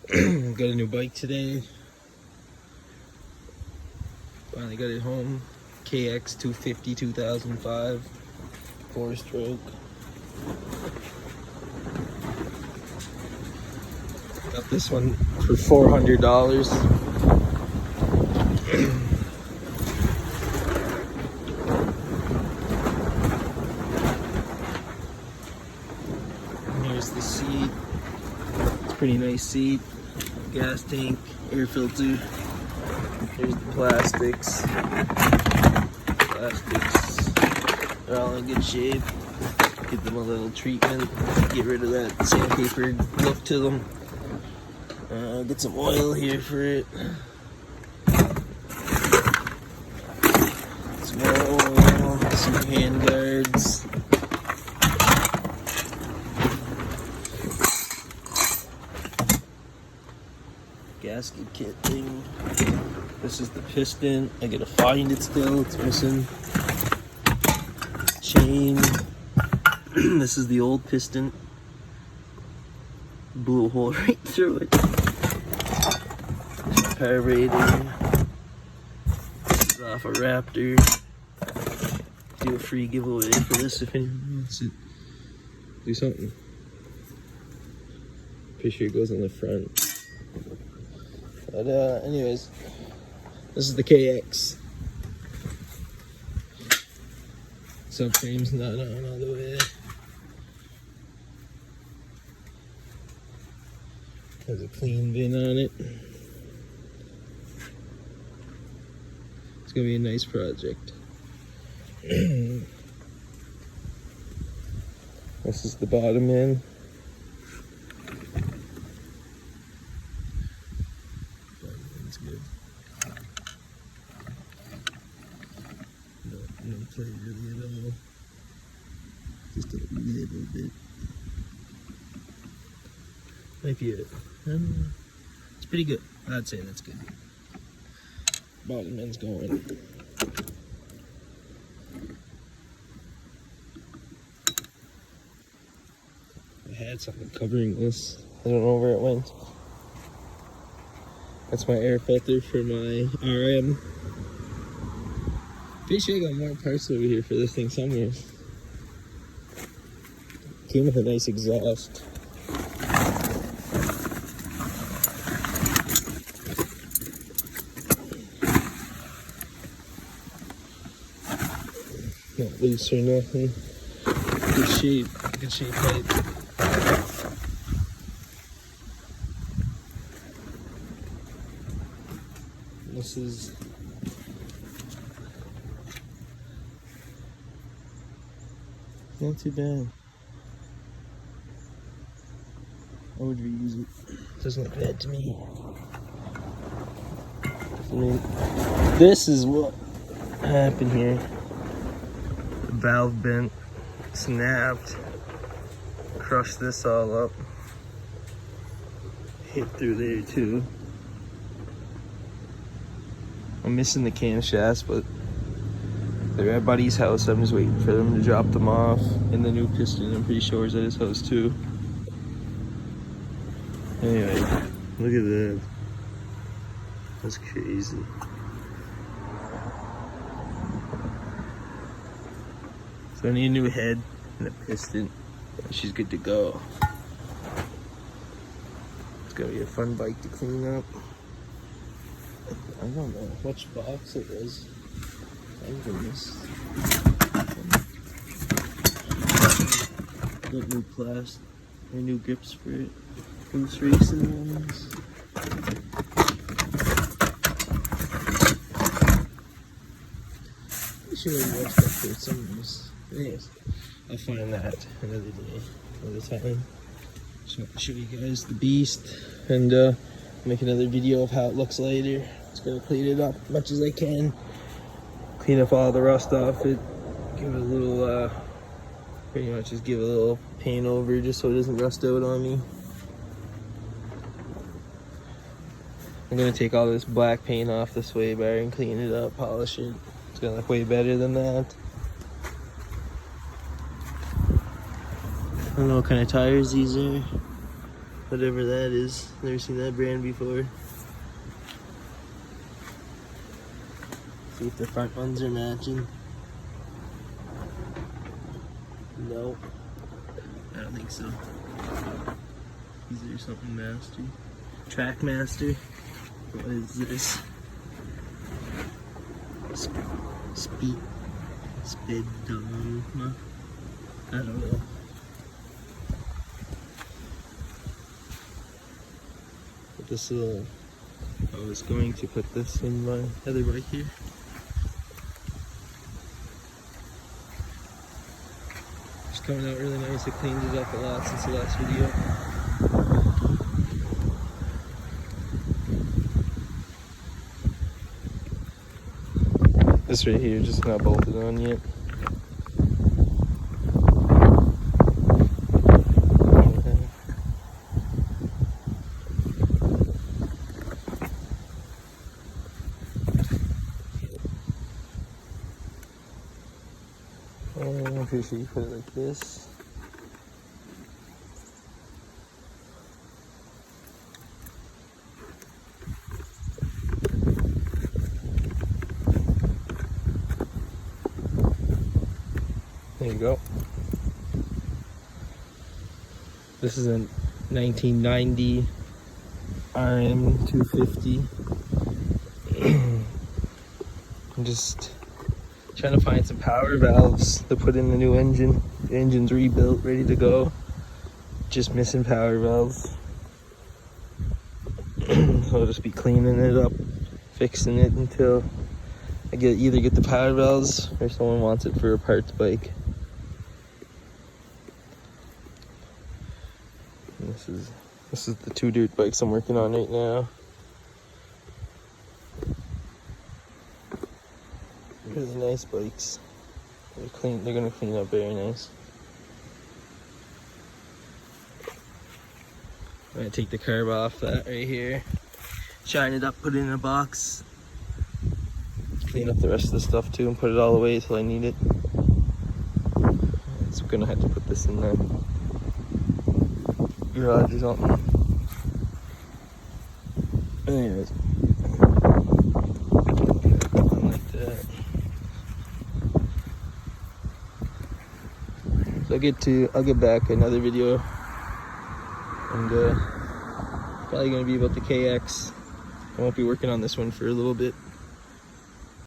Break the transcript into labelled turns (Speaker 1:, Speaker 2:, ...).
Speaker 1: Got a new bike today. Finally got it home. kx250 2005 4-stroke. Got this one for $400. Here's the seat. It's a pretty nice seat. Gas tank, air filter. Here's the plastics. They're all in good shape. Give them a little treatment. Get rid of that sandpaper look to them. Get some oil here for it. Some more oil. Some hand guards. Gasket kit thing. This is the piston. I gotta find it still. It's missing. Chain. This is the old piston. Blew a hole right through it. Carburetor. This is off a Raptor. Do a free giveaway for this if anyone wants it. Do something. Pretty sure it goes on the front. But anyways, this is the KX. Subframe's not on all the way. Has a clean bin on it. It's gonna be a nice project. This is the bottom end. That's good. No play really at all. Just a little bit. Might be it. It's pretty good. I'd say that's good. Bottom end's going. I had something covering this. I don't know where it went. That's my air filter for my RM. Pretty sure I got more parts over here for this thing somewhere. Came with a nice exhaust. Not loose or nothing. Good shape pipe. This is not too bad. I would reuse it. Doesn't look bad to me. I mean, this is what happened here. The valve bent, snapped, crushed this all up. Hit through there too. I'm missing the camshafts, but they're at Buddy's house. I'm just waiting for them to drop them off. And the new piston, I'm pretty sure, is at his house too. Anyway, look at that. That's crazy. So I need a new head and a piston. She's good to go. It's gonna be a fun bike to clean up. I don't know which box it was. Thank goodness. Got new plastic, or new grips for it. Loose racing ones. I should have watched that for some of this. Anyways, I'll find that another day, another time. So I'll show you guys the beast and make another video of how it looks later. Just gonna clean it up as much as I can. Clean up all the rust off it. Give it a little, pretty much just give it a little paint over just so it doesn't rust out on me. I'm gonna take all this black paint off the sway bar and clean it up, polish it. It's gonna look way better than that. I don't know what kind of tires these are. whatever that is. Never seen that brand before. See if the front ones are matching. No, I don't think so. These are something Master. Track Master. What is this? Speedoma? I don't know. But this will. I was going to put this in my other bike here. It's coming out really nice. It cleaned it up a lot since the last video. This right here just not bolted on yet. I'm pretty sure you put it like this. There you go. This is a 1990 RM250. I'm just trying to find some power valves to put in the new engine. The engine's rebuilt, ready to go. Just missing power valves. So I'll just be cleaning it up, fixing it until I either get the power valves or someone wants it for a parts bike. And this is the 2 dirt bikes I'm working on right now. Really nice bikes. They're gonna clean up very nice. I'm gonna take the carb off that right here, shine it up, put it in a box, clean up the rest of the stuff too, and put it all away until I need it. So I'm gonna have to put this in the garage or something. Anyways, like that. So I'll get back another video, and probably gonna be about the KX. I won't be working on this one for a little bit.